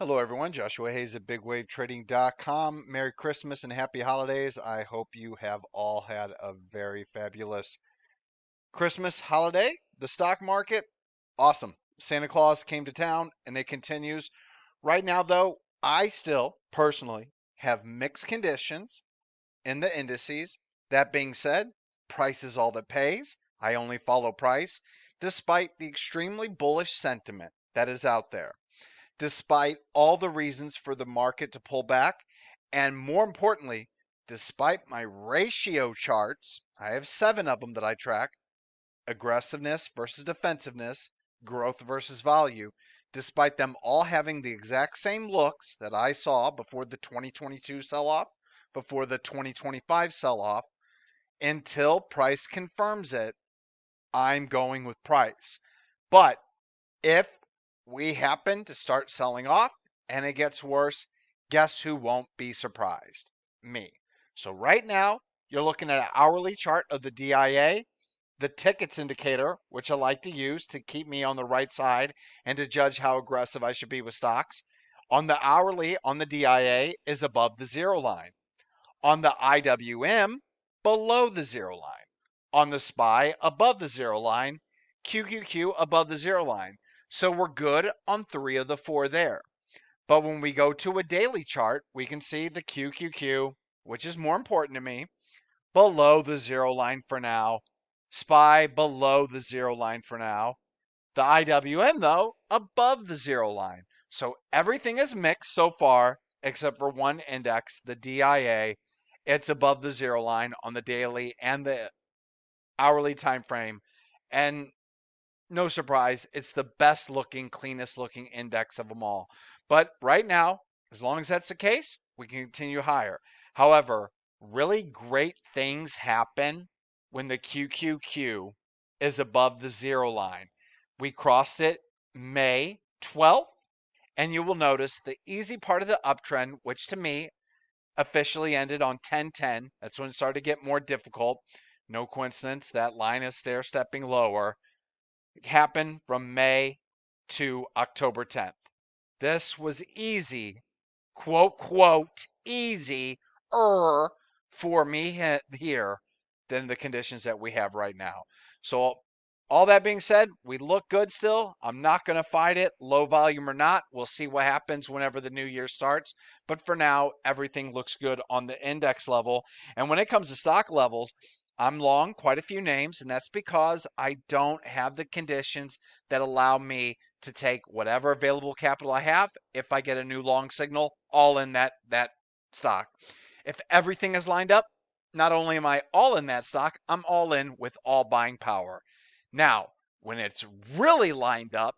Hello, everyone. Joshua Hayes at BigWaveTrading.com. Merry Christmas and Happy Holidays. I hope you have all had a very fabulous Christmas holiday. The stock market, awesome. Santa Claus came to town and it continues. Right now, though, I still personally have mixed conditions in the indices. That being said, price is all that pays. I only follow price, despite the extremely bullish sentiment that is out there, despite all the reasons for the market to pull back, and more importantly, despite my ratio charts. I have 7 of them that I track: aggressiveness versus defensiveness, growth versus value. Despite them all having the exact same looks that I saw before the 2022 sell off, before the 2025 sell off, until price confirms it, I'm going with price. But if we happen to start selling off and it gets worse, guess who won't be surprised? Me. So right now, you're looking at an hourly chart of the DIA, the tickets indicator, which I like to use to keep me on the right side and to judge how aggressive I should be with stocks. On the hourly, on the DIA, is above the zero line. On the IWM, below the zero line. On the SPY, above the zero line. QQQ, above the zero line. So we're good on 3 of the 4 there. But when we go to a daily chart, we can see the QQQ, which is more important to me, below the zero line for now. SPY below the zero line for now. The IWM, though, above the zero line. So everything is mixed so far, except for one index, the DIA. It's above the zero line on the daily and the hourly time frame. And no surprise, it's the best looking, cleanest looking index of them all. But right now, as long as that's the case, we can continue higher. However, really great things happen when the QQQ is above the zero line. We crossed it May 12th, and you will notice the easy part of the uptrend, which to me officially ended on 1010. That's when it started to get more difficult. No coincidence, that line is stair stepping lower. Happened from May to October 10th. This was easy, quote, easy for me here than the conditions that we have right now. So all that being said, we look good still. I'm not going to fight it, low volume or not. We'll see what happens whenever the new year starts. But for now, everything looks good on the index level. And when it comes to stock levels, I'm long quite a few names, and that's because I don't have the conditions that allow me to take whatever available capital I have. If I get a new long signal, all in that stock. If everything is lined up, not only am I all in that stock, I'm all in with all buying power. Now, when it's really lined up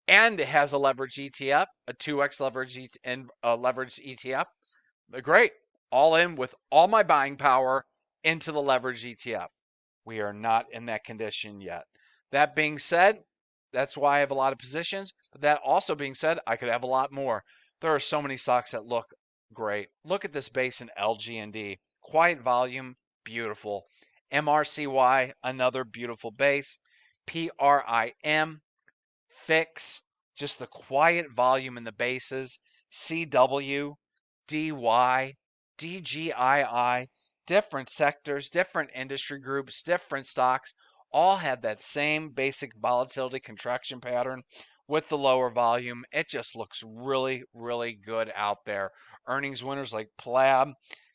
and it has a leverage ETF, a 2x leverage leveraged ETF, great. All in with all my buying power into the leverage ETF. We are not in that condition yet. That being said, that's why I have a lot of positions. But that also being said, I could have a lot more. There are so many stocks that look great. Look at this base in LG&D. Quiet volume, beautiful. MRCY, another beautiful base. PRIM, fix, just the quiet volume in the bases. CW, DY, DGII, different sectors, different industry groups, different stocks, all had that same basic volatility contraction pattern with the lower volume. It just looks really, really good out there. Earnings winners like PLAB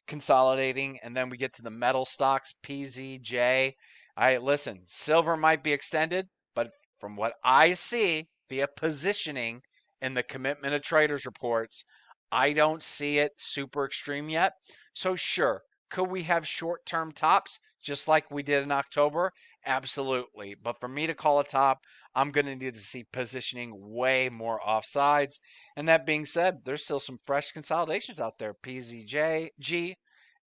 consolidating, and then we get to the metal stocks, PZJ. Listen, silver might be extended, but from what I see via positioning in the commitment of traders reports, I don't see it super extreme yet. So sure, could we have short-term tops just like we did in October? Absolutely. But for me to call a top, I'm going to need to see positioning way more offsides. And that being said, there's still some fresh consolidations out there. PZJ, G,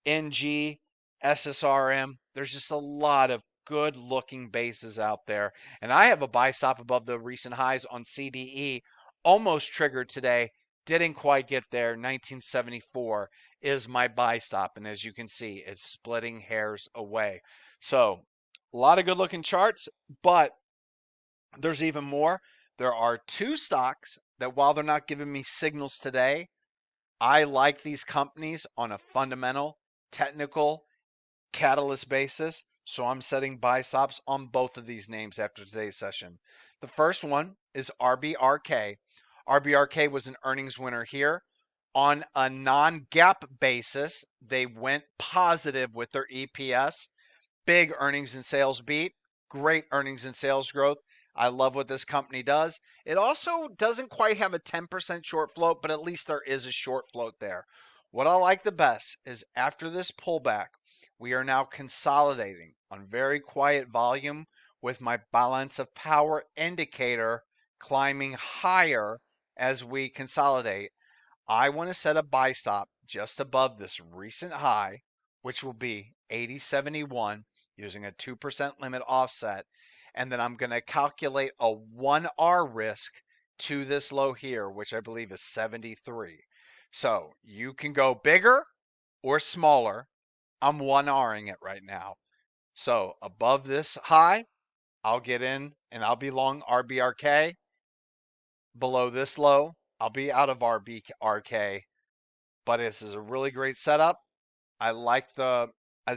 NG, SSRM. There's just a lot of good looking bases out there. And I have a buy stop above the recent highs on CDE, almost triggered today. Didn't quite get there. 1974 is my buy stop. And as you can see, it's splitting hairs away. So a lot of good looking charts, but there's even more. There are two stocks that, while they're not giving me signals today, I like these companies on a fundamental, technical, catalyst basis. So I'm setting buy stops on both of these names after today's session. The first one is RBRK. RBRK was an earnings winner here. On a non-GAAP basis, they went positive with their EPS. Big earnings and sales beat, great earnings and sales growth. I love what this company does. It also doesn't quite have a 10% short float, but at least there is a short float there. What I like the best is after this pullback, we are now consolidating on very quiet volume with my balance of power indicator climbing higher as we consolidate. I want to set a buy stop just above this recent high, which will be 80.71 using a 2% limit offset. And then I'm going to calculate a 1R risk to this low here, which I believe is 73. So you can go bigger or smaller. I'm 1Ring it right now. So above this high, I'll get in and I'll be long RBRK. Below this low, I'll be out of RBRK. But this is a really great setup. I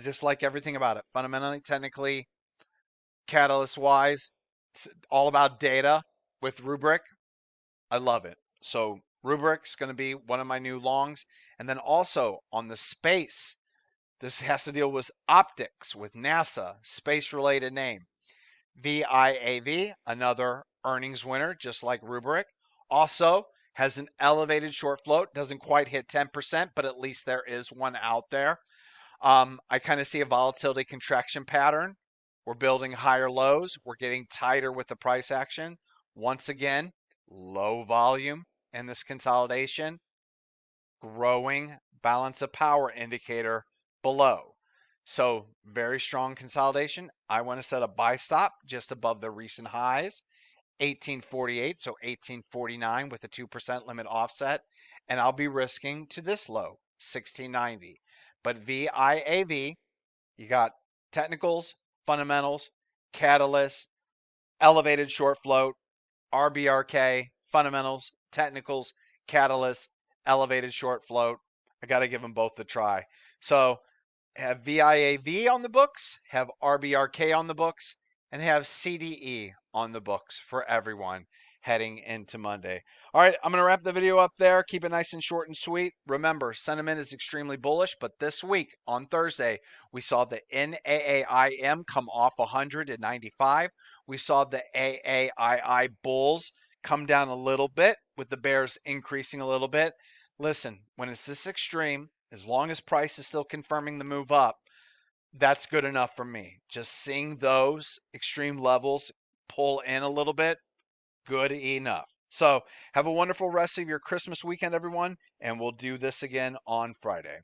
just like everything about it. Fundamentally, technically, catalyst wise, it's all about data with Rubric. I love it. So Rubric's going to be one of my new longs. And then also on the space, this has to deal with optics with NASA, space related name. VIAV, another earnings winner, just like Rubric. Also has an elevated short float, doesn't quite hit 10%, but at least there is one out there. I kind of see a volatility contraction pattern. We're building higher lows. We're getting tighter with the price action. Once again, low volume in this consolidation. Growing balance of power indicator below. So very strong consolidation. I want to set a buy stop just above the recent highs. 1848, so 1849 with a 2% limit offset. And I'll be risking to this low, 1690. But VIAV, you got technicals, fundamentals, catalysts, elevated short float, RBRK, fundamentals, technicals, catalysts, elevated short float. I got to give them both a try. So have VIAV on the books, have RBRK on the books, and have CDE on the books for everyone heading into Monday. All right, I'm going to wrap the video up there. Keep it nice and short and sweet. Remember, sentiment is extremely bullish, but this week on Thursday, we saw the NAAIM come off 195. We saw the AAII bulls come down a little bit with the bears increasing a little bit. Listen, when it's this extreme, as long as price is still confirming the move up, that's good enough for me. Just seeing those extreme levels pull in a little bit, good enough. So have a wonderful rest of your Christmas weekend, everyone, and we'll do this again on Friday.